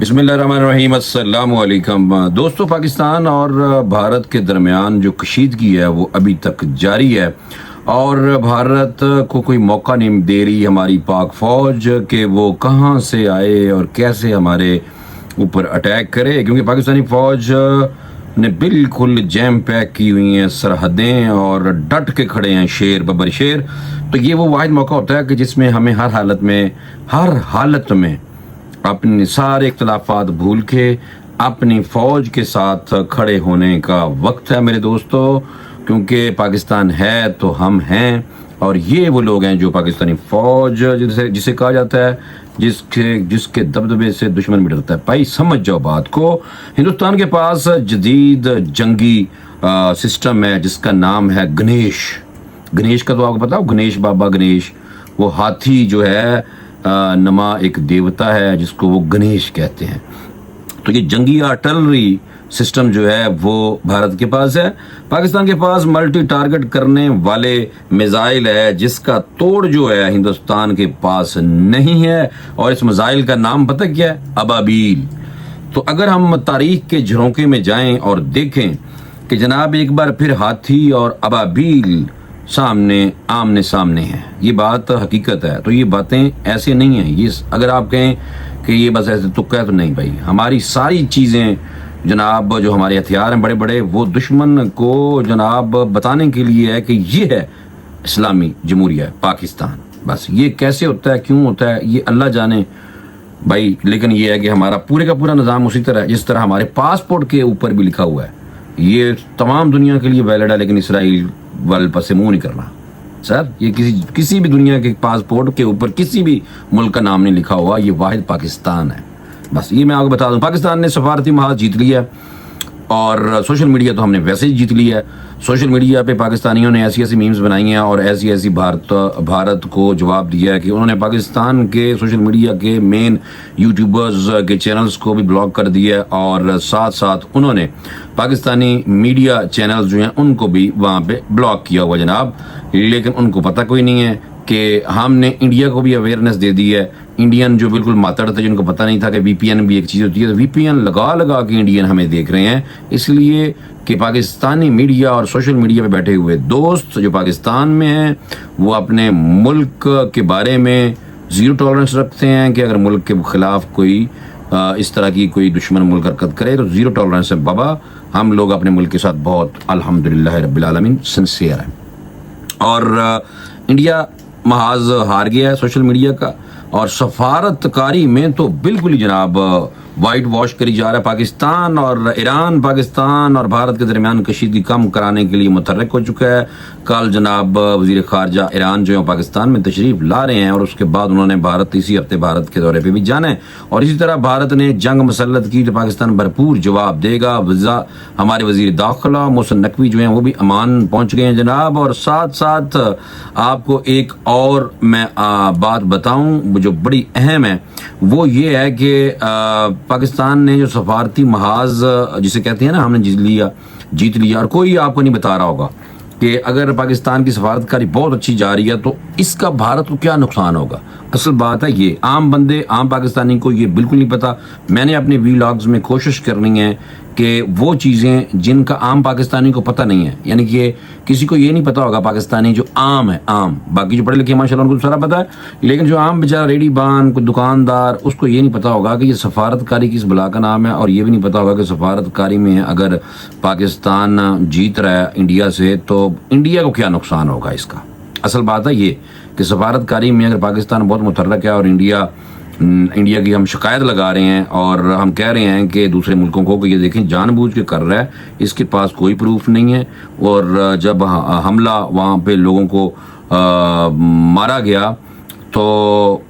बिस्मिल्लाहिर्रहमानिर्रहीम, अस्सलाम वालेकुम दोस्तों। पाकिस्तान और भारत के दरमियान जो कशीदगी है वो अभी तक जारी है और भारत को कोई मौका नहीं दे रही हमारी पाक फौज कि वो कहाँ से आए और कैसे हमारे ऊपर अटैक करे, क्योंकि पाकिस्तानी फौज ने बिल्कुल जैम पैक की हुई हैं सरहदें और डट के खड़े हैं शेर बबर शेर। तो ये वो वाहिद मौका होता है कि जिसमें हमें हर हालत में अपने सारे इख्तलाफात भूल के अपनी फ़ौज के साथ खड़े होने का वक्त है मेरे दोस्तों, क्योंकि पाकिस्तान है तो हम हैं और ये वो लोग हैं जो पाकिस्तानी फ़ौज जिसे कहा जाता है जिसके दबदबे से दुश्मन भी डरता है। भाई समझ जाओ बात को। हिंदुस्तान के पास जदीद जंगी सिस्टम है जिसका नाम है गणेश का तो आपको पता हो, गणेश बाबा गणेश, वो हाथी जो है नमा एक देवता है जिसको वो गणेश कहते हैं। तो ये जंगी आर्टिलरी सिस्टम जो है वो भारत के पास है। पाकिस्तान के पास मल्टी टारगेट करने वाले मिसाइल है जिसका तोड़ जो है हिंदुस्तान के पास नहीं है, और इस मिसाइल का नाम पता क्या है? अबाबील। तो अगर हम तारीख के झरोके में जाएं और देखें कि जनाब एक बार फिर हाथी और अबाबील आमने सामने है, ये बात हकीकत है। तो ये बातें ऐसे नहीं हैं, ये अगर आप कहें कि ये बस ऐसे तुक्का है तो नहीं भाई। हमारी सारी चीज़ें जनाब, जो हमारे हथियार हैं बड़े बड़े, वो दुश्मन को जनाब बताने के लिए है कि ये है इस्लामी जमहूरिया पाकिस्तान। बस ये कैसे होता है, क्यों होता है, ये अल्लाह जाने भाई। लेकिन ये है कि हमारा पूरे का पूरा निज़ाम उसी तरह जिस तरह हमारे पासपोर्ट के ऊपर भी लिखा हुआ है। ये तमाम दुनिया के लिए वैलिड है, लेकिन इसराइल वाले पास से मुंह नहीं करना सर। ये किसी भी दुनिया के पासपोर्ट के ऊपर किसी भी मुल्क का नाम नहीं लिखा हुआ, ये वाहिद पाकिस्तान है। बस ये मैं आपको बता दूं, पाकिस्तान ने सफारती महाज जीत लिया है और सोशल मीडिया तो हमने वैसे ही जीत लिया है। सोशल मीडिया पे पाकिस्तानियों ने ऐसी मीम्स बनाई हैं और ऐसी भारत को जवाब दिया है कि उन्होंने पाकिस्तान के सोशल मीडिया के मेन यूट्यूबर्स के चैनल्स को भी ब्लॉक कर दिया है, और साथ साथ उन्होंने पाकिस्तानी मीडिया चैनल्स जो हैं उनको भी वहाँ पे ब्लॉक किया हुआ जनाब। लेकिन उनको पता कोई नहीं है कि हमने इंडिया को भी अवेयरनेस दे दी है। इंडियन जो बिल्कुल मातड़ थे, जिनको पता नहीं था कि वीपीएन भी एक चीज़ होती है, तो वीपीएन लगा के इंडियन हमें देख रहे हैं, इसलिए कि पाकिस्तानी मीडिया और सोशल मीडिया पे बैठे हुए दोस्त जो पाकिस्तान में हैं वो अपने मुल्क के बारे में ज़ीरो टॉलरेंस रखते हैं कि अगर मुल्क के खिलाफ कोई इस तरह की कोई दुश्मन मुल्क हरकत करे तो ज़ीरो टॉलरेंस है बाबा। हम लोग अपने मुल्क के साथ बहुत अल्हम्दुलिल्लाह रब्बिल आलमीन सिंसियर हैं। और इंडिया महाज हार गया है सोशल मीडिया का, और सफारतकारी में तो बिल्कुल ही जनाब वाइट वॉश करी जा रहा है पाकिस्तान। और ईरान पाकिस्तान और भारत के दरमियान कशीदगी कम कराने के लिए मुतहर्रिक हो चुका है। कल जनाब वज़ीर ख़ारजा ईरान जो है पाकिस्तान में तशरीफ़ ला रहे हैं, और उसके बाद उन्होंने इसी हफ्ते भारत के दौरे पे भी जाना है। और इसी तरह भारत ने जंग मुसल्लत की तो पाकिस्तान भरपूर जवाब देगा। हमारे वज़ीर दाखिला मोहसिन नकवी जो हैं वो भी अमान पहुँच गए हैं जनाब। और साथ साथ आपको एक और मैं बात बताऊँ जो बड़ी अहम है, वो ये है कि पाकिस्तान ने जो सफारती महाज जिसे कहते हैं ना, हमने जीत लिया। और कोई आपको नहीं बता रहा होगा कि अगर पाकिस्तान की सफारतकारी बहुत अच्छी जा रही है तो इसका भारत को क्या नुकसान होगा। असल बात है ये आम बंदे, आम पाकिस्तानी को ये बिल्कुल नहीं पता। मैंने अपने वीलॉग्स में कोशिश करनी है कि वो चीज़ें जिनका आम पाकिस्तानी को पता नहीं है, यानी कि किसी को ये नहीं पता होगा पाकिस्तानी जो आम है, बाकी जो पढ़े लिखे माशाल्लाह उनको सारा पता है, लेकिन जो आम बेचारा रेडी बान कोई दुकानदार, उसको ये नहीं पता होगा कि ये सफारतकारी किस बला का नाम है। और ये भी नहीं पता होगा कि सफारतकारी में अगर पाकिस्तान जीत रहा है इंडिया से तो इंडिया को क्या नुकसान होगा इसका। असल बात है ये कि सफारतकारी में अगर पाकिस्तान बहुत मुतहर्रिक है और इंडिया की हम शिकायत लगा रहे हैं और हम कह रहे हैं कि दूसरे मुल्कों को कि ये देखें जानबूझ के कर रहा है, इसके पास कोई प्रूफ नहीं है। और जब हमला वहाँ पे लोगों को मारा गया तो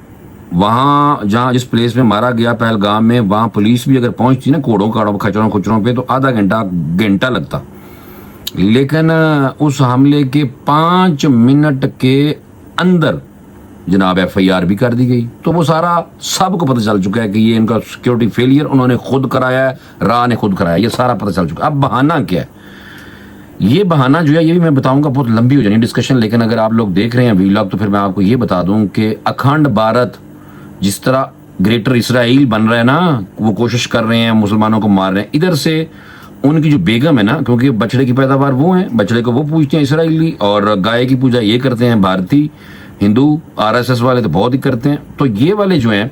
वहाँ जहाँ जिस प्लेस में मारा गया पहलगाम में, वहाँ पुलिस भी अगर पहुँचती ना कोड़ों खचरों पे तो आधा घंटा लगता। लेकिन उस हमले के 5 मिनट के अंदर जनाब FIR भी कर दी गई। तो वो सारा सबको पता चल चुका है कि ये इनका सिक्योरिटी फेलियर उन्होंने खुद कराया है, राह ने खुद कराया, ये सारा पता चल चुका है। अब बहाना क्या है? ये बहाना जो है ये भी मैं बताऊंगा, बहुत लंबी हो जानी डिस्कशन, लेकिन अगर आप लोग देख रहे हैं वीलॉग तो फिर मैं आपको ये बता दूं कि अखंड भारत जिस तरह ग्रेटर इसराइल बन रहा है ना, वो कोशिश कर रहे हैं, मुसलमानों को मार रहे हैं। इधर से उनकी जो बेगम है ना, क्योंकि बछड़े की पैदावार वो है, बछड़े को वो पूजते हैं इसराइली, और गाय की पूजा ये करते हैं भारतीय हिंदू, आरएसएस वाले तो बहुत ही करते हैं। तो ये वाले जो हैं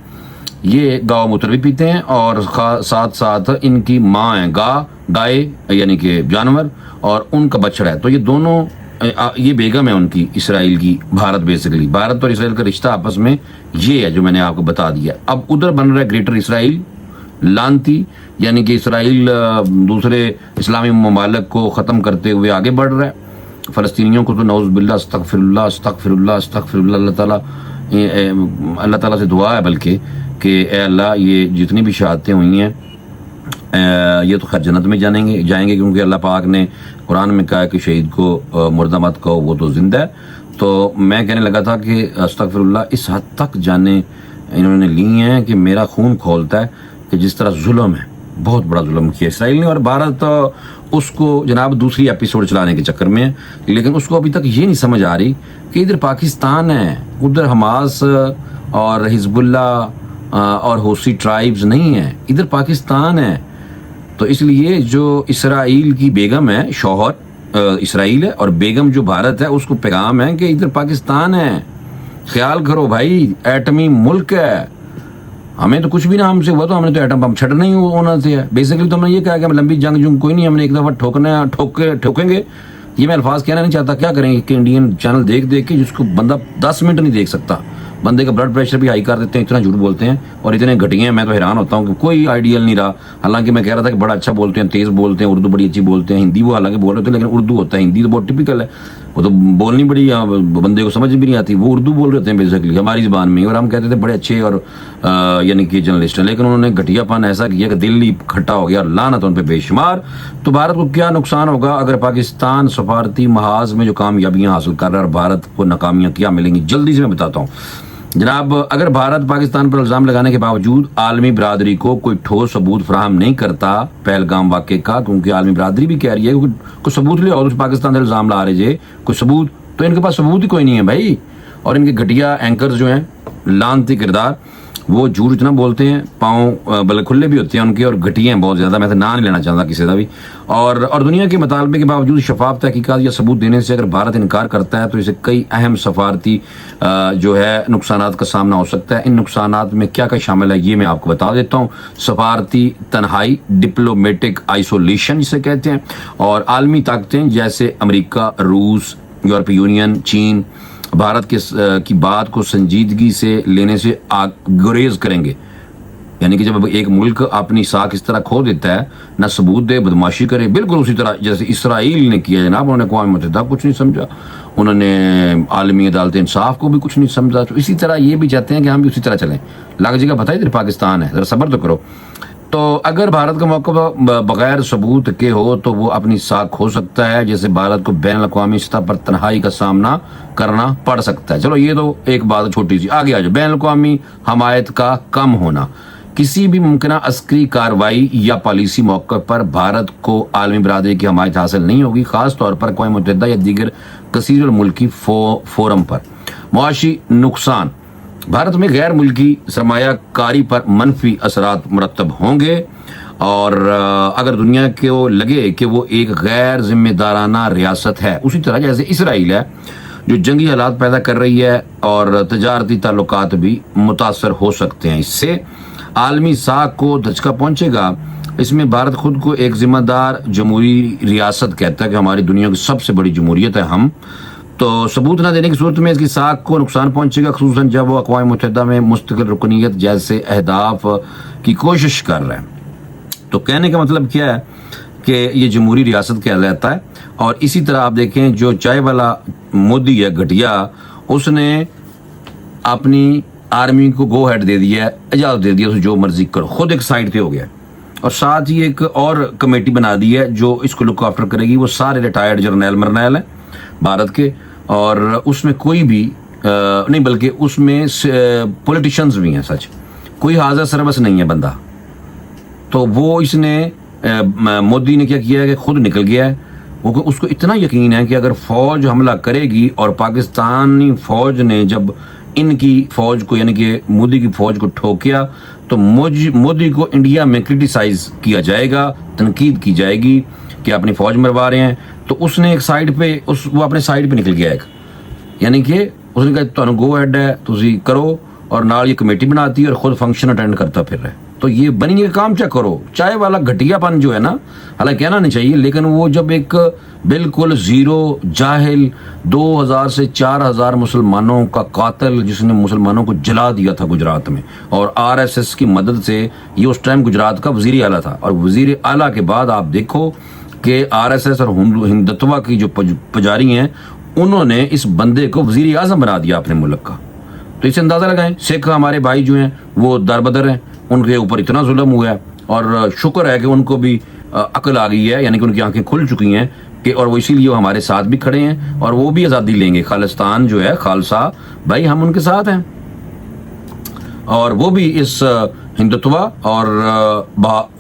ये गाय मूत्र भी पीते हैं, और साथ साथ इनकी माँ है गाय यानी कि जानवर, और उनका बछड़ा है। तो ये दोनों ये बेगम है उनकी इसराइल की, भारत बेसिकली, भारत और इसराइल का रिश्ता आपस में ये है जो मैंने आपको बता दिया। अब उधर बन रहा है ग्रेटर इसराइल लानती, यानी कि इसराइल दूसरे इस्लामी ममालिक को ख़त्म करते हुए आगे बढ़ रहा है। फ़लस्तीनियों को तो नौज़ बिल्लाह अस्तगफिरुल्लाह अस्तगफिरुल्लाह अस्तगफिरुल्लाह, अल्लाह ताला से दुआ है बल्कि कि ए अल्लाह ये जितनी भी शहादतें हुई हैं ये तो खैर जन्नत में जाएंगे, क्योंकि अल्लाह पाक ने कुरान में कहा है कि शहीद को मुर्दा मत कहो, वो तो जिंदा है। तो मैं कहने लगा था कि अस्तगफिरुल्लाह इस हद तक जाने इन्होंने ली हैं कि मेरा खून खोलता है कि जिस तरह जुल्म है, बहुत बड़ा जुल्म किया इसराइल ने, और भारत उसको जनाब दूसरी एपिसोड चलाने के चक्कर में है। लेकिन उसको अभी तक ये नहीं समझ आ रही कि इधर पाकिस्तान है, उधर हमास और हिजबुल्लाह और हौसी ट्राइब्स नहीं है, इधर पाकिस्तान है। तो इसलिए जो इसराइल की बेगम है, शौहर इसराइल है और बेगम जो भारत है, उसको पैगाम है कि इधर पाकिस्तान है, ख्याल करो भाई, एटमी मुल्क है। हमें तो कुछ भी ना हमसे हुआ तो हमने तो एटम बम छटना ही होना चाहिए। बेसिकली तो हमने ये कहा कि हम लंबी जंग कोई नहीं, हमने एक दफ़ा ठोकेंगे। ये मैं अल्फाज कहना नहीं चाहता, क्या करेंगे कि इंडियन चैनल देख देख के जिसको बंदा 10 मिनट नहीं देख सकता, बंदे का ब्लड प्रेशर भी हाई कर देते हैं, इतना झूठ बोलते हैं और इतने घटिया हैं। मैं तो हैरान होता हूँ कि कोई आइडियल नहीं रहा। हालांकि मैं कह रहा था कि बड़ा अच्छा बोलते हैं, तेज़ बोलते हैं, उर्दू बड़ी अच्छी बोलते हैं, हिंदी वो हालांकि बोल रहे थे लेकिन उर्दू होता है, हिंदी तो बहुत टिपिकल है, वो तो बोलनी बड़ी बंदे को समझ भी नहीं आती, वो उर्दू बोल रहे थे बेसिकली हमारी ज़बान में, और हम कहते थे बड़े अच्छे और यानी कि जर्नलिस्ट हैं। लेकिन उन्होंने घटियापन ऐसा किया कि दिल ही खट्टा हो गया, लानत उन पर बेशुमार। तो भारत को क्या नुकसान होगा अगर पाकिस्तान सफारती महाज में जो कामयाबियाँ हासिल कर रहा है और भारत को नाकामियाँ क्या मिलेंगी, जल्दी से मैं बताता हूँ जनाब। अगर भारत पाकिस्तान पर इल्ज़ाम लगाने के बावजूद आलमी बरादरी को कोई ठोस सबूत फराहम नहीं करता पहलगाम वाक़े का, क्योंकि आलमी बरादरी भी कह रही है कि कोई सबूत ले और पाकिस्तान से इल्ज़ाम ला रहे जे कोई सबूत, तो इनके पास सबूत ही कोई नहीं है भाई। और इनके घटिया एंकर्स जो हैं, लानती किरदार, वो झूठ इतना बोलते हैं, पाँव बल्कि खुले भी होते हैं उनके, और घटिया हैं बहुत ज़्यादा। मैं तो ना नहीं लेना चाहता किसी का भी। और दुनिया के मुतालबे के बावजूद शफाफ तहकीकात या सबूत देने से अगर भारत इनकार करता है तो इसे कई अहम सफारती जो है नुकसानात का सामना हो सकता है। इन नुकसानात में क्या क्या शामिल है ये मैं आपको बता देता हूँ। सफारती तन्हाई, डिप्लोमेटिक आइसोलेशन जिसे कहते हैं, और आलमी ताकतें जैसे अमेरिका, रूस, यूरोपीय यूनियन, चीन भारत की बात को संजीदगी से लेने से गुरेज करेंगे। यानी कि जब एक मुल्क अपनी साख इस तरह खो देता है, ना सबूत दे, बदमाशी करे, बिल्कुल उसी तरह जैसे इसराइल ने किया जनाब। उन्होंने अक़वाम मुत्तहिदा कुछ नहीं समझा, उन्होंने आलमी अदालत इंसाफ को भी कुछ नहीं समझा। तो इसी तरह ये भी चाहते हैं कि हम भी उसी तरह चलें। लग जगह बताइए इधर पाकिस्तान है, ज़रा सब्र तो करो। तो अगर भारत का मौका बगैर सबूत के हो तो वो अपनी साख खो सकता है, जैसे भारत को बैन अवी सतह पर तन्हाई का सामना करना पड़ सकता है। चलो ये तो एक बात छोटी सी, आगे आ जाओ। बैन अवी हमायत का कम होना, किसी भी मुमकिना अस्करी कार्रवाई या पॉलिसी मौके पर भारत को आलमी बरादरी की हमायत हासिल नहीं होगी, खास तौर पर अक़वाम मुत्तहिदा या दीगर कसीर मुल्की फोरम पर। मुआशी नुकसान, भारत में गैर मुल्की सरमायाकारी पर मनफी असरात मुरतब होंगे, और अगर दुनिया को लगे कि वो एक गैर जिम्मेदाराना रियासत है, उसी तरह जैसे इसराइल है जो जंगी हालात पैदा कर रही है, और तजारती ताल्लुकात भी मुतासर हो सकते हैं। इससे आलमी साख को धचका पहुंचेगा। इसमें भारत खुद को एक जिम्मेदार जमहूरी रियासत कहता है कि हमारी दुनिया की सबसे बड़ी जमहूरियत है हम। तो सबूत ना देने की सूरत में इसकी साख को नुकसान पहुंचेगा, खुसूसन जब वो अक़वाम मुत्तहिदा में मुस्तकिल रुकनीत जैसे अहदाफ की कोशिश कर रहे हैं। तो कहने का मतलब क्या है कि ये जमहूरी रियासत कहा जाता है। और इसी तरह आप देखें जो चाय वाला मोदी है घटिया, उसने अपनी आर्मी को गो हेड दे दिया है, इजाज़त दे दिया, जो मर्जी करो, खुद एक साइड पे हो गया। और साथ ही एक और कमेटी बना दी है जो इसको लुक आफ्टर करेगी। वो सारे रिटायर्ड जर्नैल मरनैल हैं भारत के, और उसमें कोई भी नहीं, बल्कि उसमें पॉलिटिशियंस भी हैं। सच कोई हाज़र सरबस नहीं है बंदा। तो वो इसने मोदी ने क्या किया है कि खुद निकल गया है। वो उसको इतना यकीन है कि अगर फौज हमला करेगी, और पाकिस्तानी फौज ने जब इनकी फौज को यानी कि मोदी की फौज को ठोकिया तो मोदी को इंडिया में क्रिटिसाइज किया जाएगा, तनकीद की जाएगी कि अपनी फौज मरवा रहे हैं। तो उसने एक साइड पे वो अपने साइड पे निकल गया एक, यानी कि उसने कहा तुहानू गो हैड है, तुसी करो, और नाल ये कमेटी बनाती है और खुद फंक्शन अटेंड करता फिर रहा है। तो ये बनी का काम क्या करो। चाय वाला घटियापन जो है ना, हालांकि कहना नहीं चाहिए, लेकिन वो जब एक बिल्कुल जीरो जाहिल 2000 से 4000 मुसलमानों का कातिल जिसने मुसलमानों को जला दिया था गुजरात में, और आरएसएस की मदद से, ये उस टाइम गुजरात का वजीर आला था, और वजीर आला के बाद आप देखो कि आरएसएस और हिंदुत्व की जो पुजारी हैं उन्होंने इस बंदे को वजीर आजम बना दिया अपने मुल्क का। तो इसे अंदाजा लगाएं, सिख हमारे भाई जो हैं वो दरबदर हैं, उनके ऊपर इतना जुल्म हुआ है, और शुक्र है कि उनको भी अकल आ गई है, यानी कि उनकी आंखें खुल चुकी हैं कि, और वो इसीलिए वो हमारे साथ भी खड़े हैं और वो भी आज़ादी लेंगे। खालिस्तान जो है, खालसा भाई, हम उनके साथ हैं, और वो भी इस हिंदुत्व और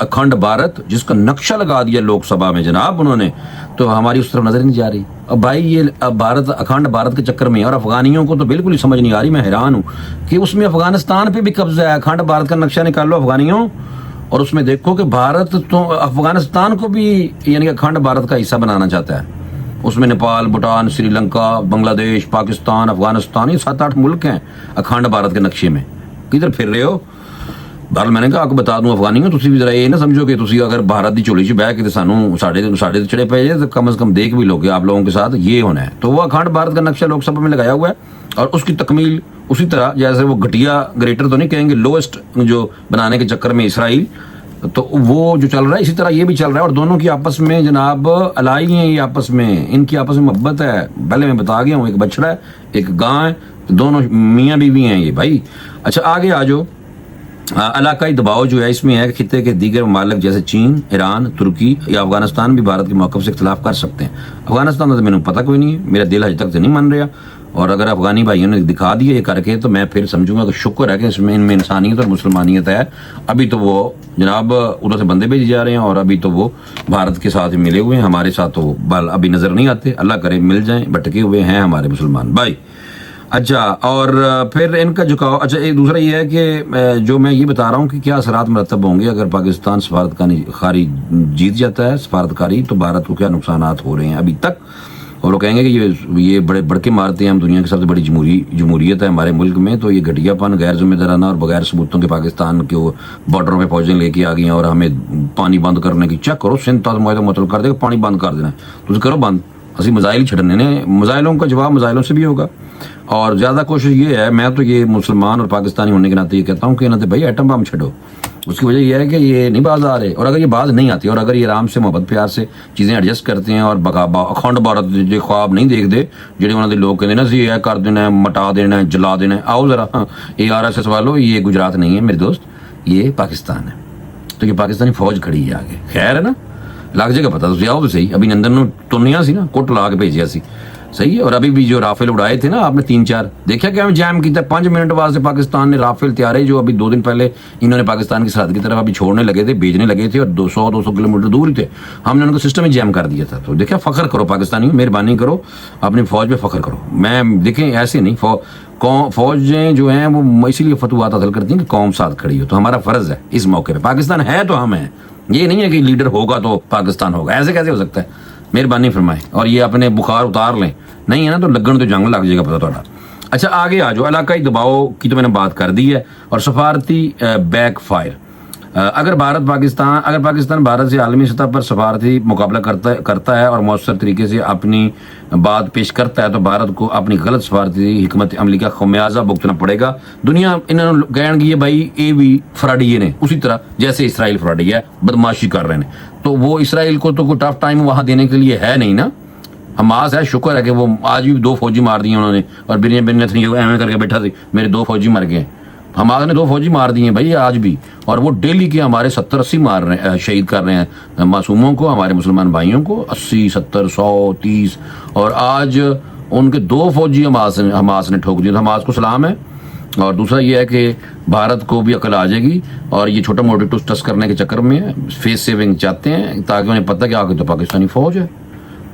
अखंड भारत जिसका नक्शा लगा दिया लोकसभा में जनाब उन्होंने, तो हमारी उस तरफ नजर नहीं जा रही। अब भाई ये भारत, अखंड भारत के चक्कर में, और अफगानियों को तो बिल्कुल ही समझ नहीं आ रही। मैं हैरान हूँ कि उसमें अफगानिस्तान पे भी कब्जा है। अखंड भारत का नक्शा निकाल लो अफगानियों, और उसमें देखो कि भारत तो अफगानिस्तान को भी यानी अखंड भारत का हिस्सा बनाना चाहता है। उसमें नेपाल, भूटान, श्रीलंका, बांग्लादेश, पाकिस्तान, अफगानिस्तान, ये 7-8 मुल्क हैं अखंड भारत के नक्शे में। किधर फिर रहे हो? बहरहाल मैंने कहा आपको बता दूं अफगानियों, तुसी भी जरा ये ना समझो कि तुसी अगर भारत की झोली च बह के सानू साढ़े चढ़े पे तो कम से कम देख भी लोगे आप लोगों के साथ ये होना है। तो वो अखंड भारत का नक्शा लोकसभा में लगाया हुआ है, और उसकी तकमील उसी तरह जैसे वो घटिया ग्रेटर तो नहीं कहेंगे, लोएस्ट जो बनाने के चक्कर में इसराइल, तो वो जो चल रहा है इसी तरह ये भी चल रहा है। और दोनों की आपस में जनाब अलाई है, ये आपस में, इनकी आपस में मोहब्बत है। पहले मैं बता गया हूँ, एक बछड़ा है एक गां है, दोनों मियाँ बीवी हैं ये भाई। अच्छा आगे आ जाओ। इलाकाई दबाव जो है इसमें है कि खित्ते के दीगर ममालिक जैसे चीन, ईरान, तुर्की या अफगानिस्तान भी भारत के मौक़िफ़ से इख्तिलाफ कर सकते हैं। अफगानिस्तान का तो मैंने पता कोई नहीं है, मेरा दिल अभी तक तो नहीं मान रहा, और अगर अफगानी भाइयों ने दिखा दिया ये करके तो मैं फिर समझूंगा कि शुक्र है कि इसमें इनमें इंसानियत और मुसलमानियत है। अभी तो वो जनाब उधर से बंदे भेजे जा रहे हैं, और अभी तो वो भारत के साथ मिले हुए हैं, हमारे साथ तो बल अभी नज़र नहीं आते। अल्लाह करे मिल जाएं, भटके हुए हैं हमारे मुसलमान भाई। अच्छा, और फिर इनका झुकाव, अच्छा एक दूसरा ये है कि जो मैं ये बता रहा हूँ कि क्या असरात मरतब होंगे अगर पाकिस्तान सफारतकारी जीत जाता है सफारतकारी, तो भारत को क्या नुकसानात हो रहे हैं अभी तक। और लोग कहेंगे कि ये बड़े बढ़के मारते हैं, हम दुनिया की सबसे बड़ी जमहूरियत है हमारे मुल्क में, तो ये घटियापन, गैर जिम्मेदाराना और बगैर सबूतों के पाकिस्तान के बॉर्डरों पे फौजें लेके आ गई हैं, और हमें पानी बंद करने की, चेक करो सिंध मतलब कर देगा पानी बंद कर देना, तो करो बंद, असं मजाइल छड़ने ने, मजाइलों का जवाब मजाइलों से भी होगा। और ज़्यादा कोशिश ये है, मैं तो ये मुसलमान और पाकिस्तानी होने के नाते ये कहता हूँ कि ना तो भाई एटम बम छड़ो। उसकी वजह यह है कि ये नहीं बाज आ रहे, और अगर ये बाज नहीं आती, और अगर ये आराम से मोहब्बत प्यार से चीज़ें एडजस्ट करते हैं, और अखंड भारत जो ख्वाब नहीं देखते जो उन्होंने लोग कहते ना सी यह कर देना है, मटा देना है, जला देना है, आओ ज़रा ये RSS वालों, ये गुजरात नहीं है मेरे दोस्त, ये पाकिस्तान है। तो ये पाकिस्तानी फौज खड़ी है आगे, खैर है ना, लग जाएगा पता। तो आओ तो सही, अभी नंदन तुनिया सी ना कुट ला के भेजिया सी, सही है। और अभी भी जो राफेल उड़ाए थे ना आपने 3-4 देखा क्या जैम किया, 5 मिनट वास्ते पाकिस्तान ने राफेल तैयार है जो अभी 2 दिन पहले इन्होंने पाकिस्तान की सरहद की तरफ अभी छोड़ने लगे थे, भेजने लगे थे, और 200 किलोमीटर दूर ही थे, हमने उनको सिस्टम ही जैम कर दिया था। तो देखा, फख्र करो पाकिस्तानी, मेहरबानी करो अपनी फौज पे फख्र करो। मैं देखें ऐसे नहीं, फौजें जो हैं वो इसीलिए फतवात हासिल करती हैं कि कौम साथ खड़ी हो, तो हमारा फर्ज है इस मौके पर। पाकिस्तान है तो हम हैं, ये नहीं है कि लीडर होगा तो पाकिस्तान होगा, ऐसे कैसे हो सकता है। मेहरबानी फरमाएं, और ये अपने बुखार उतार लें, नहीं है ना तो लगन तो जंग लग जाएगा पता थोड़ा। अच्छा आगे आ जाओ। इलाकाई दबाव की तो मैंने बात कर दी है, और सफारती बैक फायर। अगर पाकिस्तान भारत से आलमी सतह पर सफारती मुकाबला करता है और मौसर तरीके से अपनी बात पेश करता है, तो भारत को अपनी गलत सफारती हिकमत अमली का खमियाजा भुगतना पड़ेगा। दुनिया इन्होंने कहन की है भाई ये भी फ्राडी ने, उसी तरह जैसे इसराइल फ्राडी है, बदमाशी कर रहे हैं, तो वो इसराइल को तो कोई टफ टाइम वहां देने के लिए है नहीं ना। हमास है, शुक्र है कि वो आज भी 2 फौजी मार दिए उन्होंने, और बिन एवं करके बैठा थी, मेरे 2 फौजी मर गए। हमास ने 2 फौजी मार दिए भाई आज भी, और वो डेली के हमारे 70-80 मार रहे हैं, शहीद कर रहे हैं मासूमों को, हमारे मुसलमान भाइयों को, 80, 70, 100, 30, और आज उनके 2 फौजी हमास ने ठोक दिए। तो हमास को सलाम है। और दूसरा ये है कि भारत को भी अकल आ जाएगी, और ये छोटा मोटे टुस टस करने के चक्कर में फेस सेविंग चाहते हैं, ताकि उन्हें पता कि आगे तो पाकिस्तानी फौज है,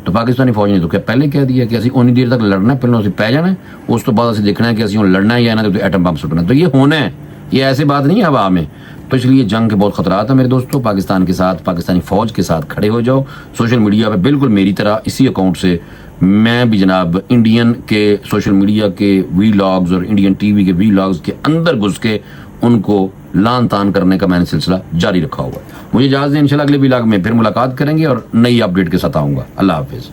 تو ਪਾਕਿਸਤਾਨੀ ਫੌਜ ਨੇ ਤਾਂ ਪਹਿਲੇ ਕਹਿ ਦਿਆ ਕਿ ਅਸੀਂ ਉਨੀ ਦੇਰ ਤੱਕ ਲੜਨਾ, ਪਹਿਲਾਂ ਅਸੀਂ ਪੈ ਜਾਣਾ, ਉਸ ਤੋਂ ਬਾਅਦ ਅਸੀਂ देखना है कि ਅਸੀਂ ਹੁਣ ਲੜਨਾ है या ਇਹਨਾਂ ਦੇ ਉੱਤੇ एटम बम सुटना। तो ये होना है, ये ऐसे बात नहीं है हवा में। तो इसलिए जंग के बहुत खतरात है मेरे दोस्तों। पाकिस्तान के साथ, पाकिस्तानी फौज के साथ खड़े हो जाओ। सोशल मीडिया पे बिल्कुल मेरी तरह इसी अकाउंट से मैं भी जनाब इंडियन के सोशल मीडिया के वीलॉग्स और इंडियन टीवी के वीलॉग्स के अंदर घुस के उनको लान तान करने का मैंने सिलसिला जारी रखा हुआ है। मुझे इजाज़त दें, इंशाल्लाह अगले वीलॉग में फिर मुलाकात करेंगे और नई अपडेट के साथ आऊँगा। अल्लाह हाफिज़।